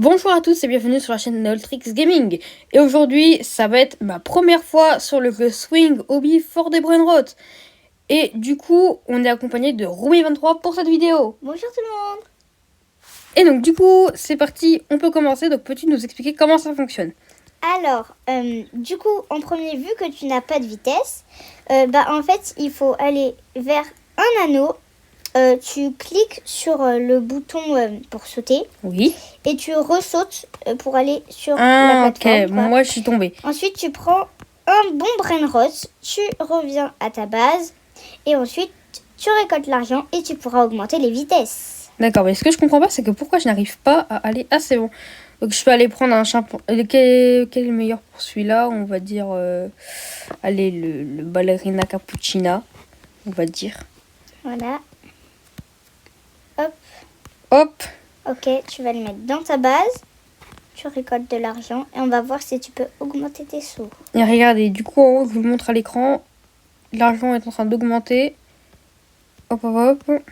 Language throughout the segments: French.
Bonjour à tous et bienvenue sur la chaîne Neoltrix Gaming. Et aujourd'hui, ça va être ma première fois sur le jeu Swing Hobby for the Brainrot. Et du coup, on est accompagné de Roumi23 pour cette vidéo. Bonjour tout le monde. Et donc du coup, c'est parti, on peut commencer. Donc peux-tu nous expliquer comment ça fonctionne? Alors, du coup, en premier, vu que tu n'as pas de vitesse, en fait, il faut aller vers un anneau. Tu cliques sur le bouton pour sauter. Oui. Et tu ressautes pour aller sur la plateforme. Ok, moi je suis tombée. Ensuite, tu prends un bon Brainrot, tu reviens à ta base. Et ensuite, tu récoltes l'argent et tu pourras augmenter les vitesses. D'accord, mais ce que je comprends pas, c'est que pourquoi je n'arrive pas à aller assez bon. Donc je peux aller prendre un chimpanzé. Quel est le meilleur pour celui-là? On va dire, allez, le ballerina cappuccina, on va dire. Voilà. Hop. Hop. Ok, tu vas le mettre dans ta base. Tu récoltes de l'argent et on va voir si tu peux augmenter tes sauts. Et regardez, du coup, en haut, je vous le montre à l'écran. L'argent est en train d'augmenter. Hop, hop, hop.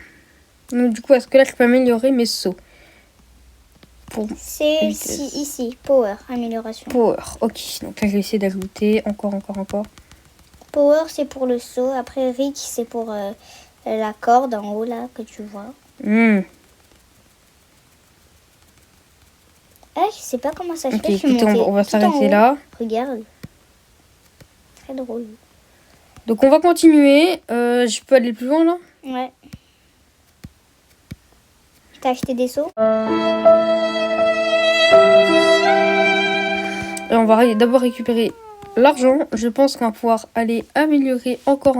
Donc du coup, est-ce que là, je peux améliorer mes sauts? C'est ici, Power, amélioration. Power, ok. Donc là, je vais essayer d'ajouter encore. Power, c'est pour le saut. Après, Rich, c'est pour la corde en haut, là, que tu vois. Je sais pas comment ça se fait. Écoutez, on va s'arrêter là. Regarde. Très drôle. Donc on va continuer. Je peux aller plus loin, là? Ouais. T'as acheté des seaux? Et on va d'abord récupérer l'argent. Je pense qu'on va pouvoir aller améliorer encore.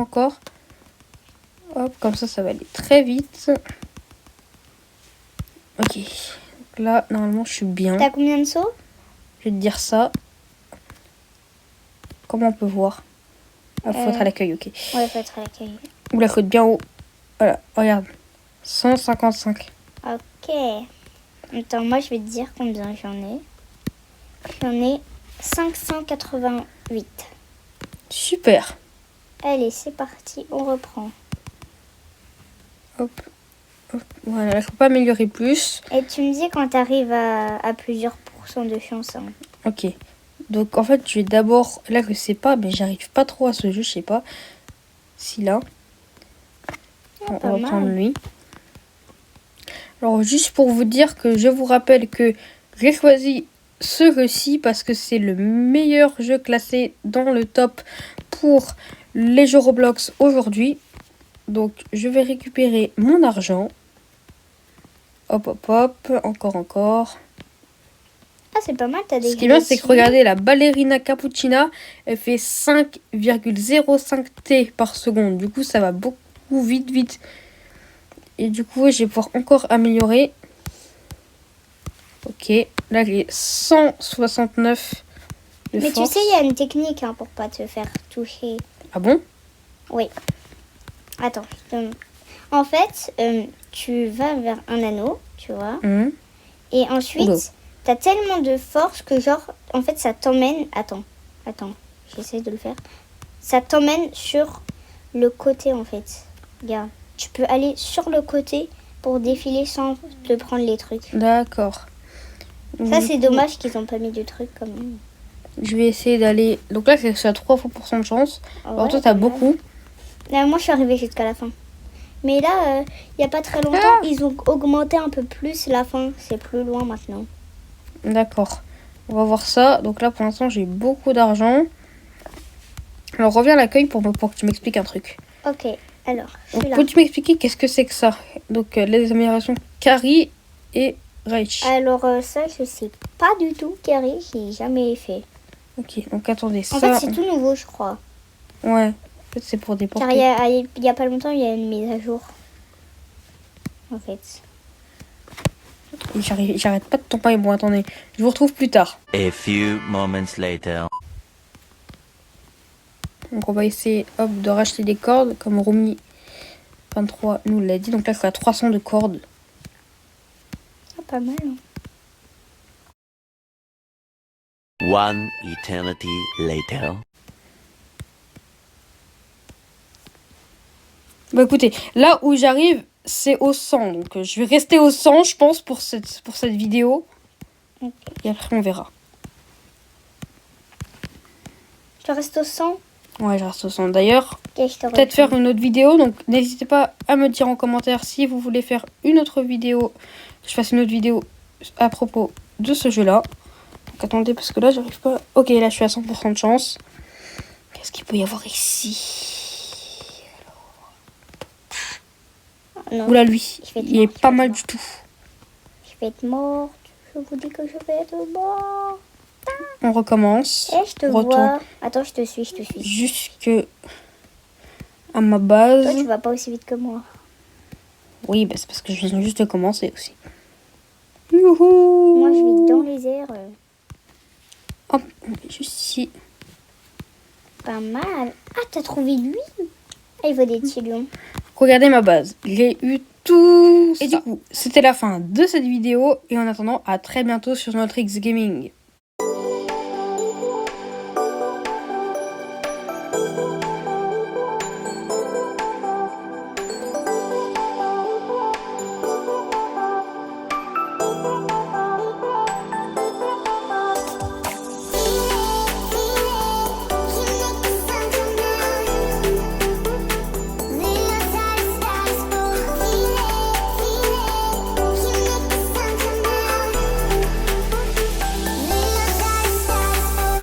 Hop, comme ça va aller très vite. Ok. Donc là, normalement, je suis bien. T'as combien de sauts? Je vais te dire ça. Comment on peut voir? Ah, faut être à l'accueil, ok. Ouais, faut être à l'accueil. Ou la côte bien haut. Voilà, regarde. 155. Ok. Attends, moi, je vais te dire combien j'en ai. J'en ai 588. Super. Allez, c'est parti, on reprend. Hop. Voilà, là, je peux pas améliorer plus. Et tu me dis quand tu arrives à plusieurs pourcents de chance. Hein. Ok. Donc, en fait, je vais d'abord... Là, je sais pas, mais j'arrive pas trop à ce jeu, je sais pas. Si là. On va prendre lui. Alors, juste pour vous dire que je vous rappelle que j'ai choisi ce jeu-ci parce que c'est le meilleur jeu classé dans le top pour les jeux Roblox aujourd'hui. Donc, je vais récupérer mon argent. Hop, encore. Ah, c'est pas mal, t'as des... Ce qui est bien, c'est que regardez, la ballerina cappuccina, elle fait 5,05 T par seconde. Du coup, ça va beaucoup vite. Et du coup, je vais pouvoir encore améliorer. Ok, là, j'ai 169 de force. Mais tu sais, il y a une technique pour pas te faire toucher. Ah bon? Oui. Attends, en fait, tu vas vers un anneau, tu vois. Et ensuite, t'as tellement de force que genre, en fait, ça t'emmène... Attends, j'essaie de le faire. Ça t'emmène sur le côté, en fait. Regarde, tu peux aller sur le côté pour défiler sans te prendre les trucs. D'accord. Ça, c'est dommage qu'ils ont pas mis du truc comme... Je vais essayer d'aller... Donc là, c'est à 3% de chance. Alors toi, t'as beaucoup. Moi, je suis arrivée jusqu'à la fin. Mais là, il n'y a pas très longtemps, ils ont augmenté un peu plus la fin. C'est plus loin maintenant. D'accord. On va voir ça. Donc là, pour l'instant, j'ai beaucoup d'argent. Alors, reviens à l'accueil pour que tu m'expliques un truc. Ok, alors, peux-tu m'expliquer qu'est-ce que c'est que ça? Donc, les améliorations Carrie et Reich. Alors, ça, je sais pas du tout, Carrie. J'ai jamais fait. Ok, donc attendez, En fait, c'est tout nouveau, je crois. Ouais, en fait, c'est pour déporter. Car il y a pas longtemps, il y a une mise à jour. En fait. J'arrête pas de tomber. Bon, attendez, je vous retrouve plus tard. A few moments later. Donc, on va essayer de racheter des cordes, comme Roumi23 nous l'a dit. Donc là, je suis à 300 de cordes. Ah, pas mal. Hein. One eternity later. Bah écoutez, là où j'arrive, c'est au 100. Donc je vais rester au 100, je pense, pour cette vidéo. Ok. Et après, on verra. Tu restes au 100? Ouais, je reste au 100. D'ailleurs, Ok, je te peut-être rejoins. faire une autre vidéo. Donc, n'hésitez pas à me dire en commentaire si vous voulez faire une autre vidéo. Que je fasse une autre vidéo à propos de ce jeu-là. Donc, attendez, parce que là, j'arrive pas. Ok, là, je suis à 100% de chance. Qu'est-ce qu'il peut y avoir ici? Non, Oula, lui, je vais être il est morte, pas je vais mal être du tout. Je vais être morte. Je vous dis que je vais être morte. On recommence. Eh, je te On retourne vois. Attends, je te suis. jusque à ma base. Toi, tu vas pas aussi vite que moi. Oui, bah, c'est parce que je viens juste de commencer aussi. Youhou! Moi, je vis dans les airs. Hop, on est juste ici. Pas mal. Ah, t'as trouvé lui? Ah, il vaut des petits lions. Regardez ma base. J'ai eu tout. Et du coup, c'était la fin de cette vidéo. Et en attendant, à très bientôt sur notre X Gaming.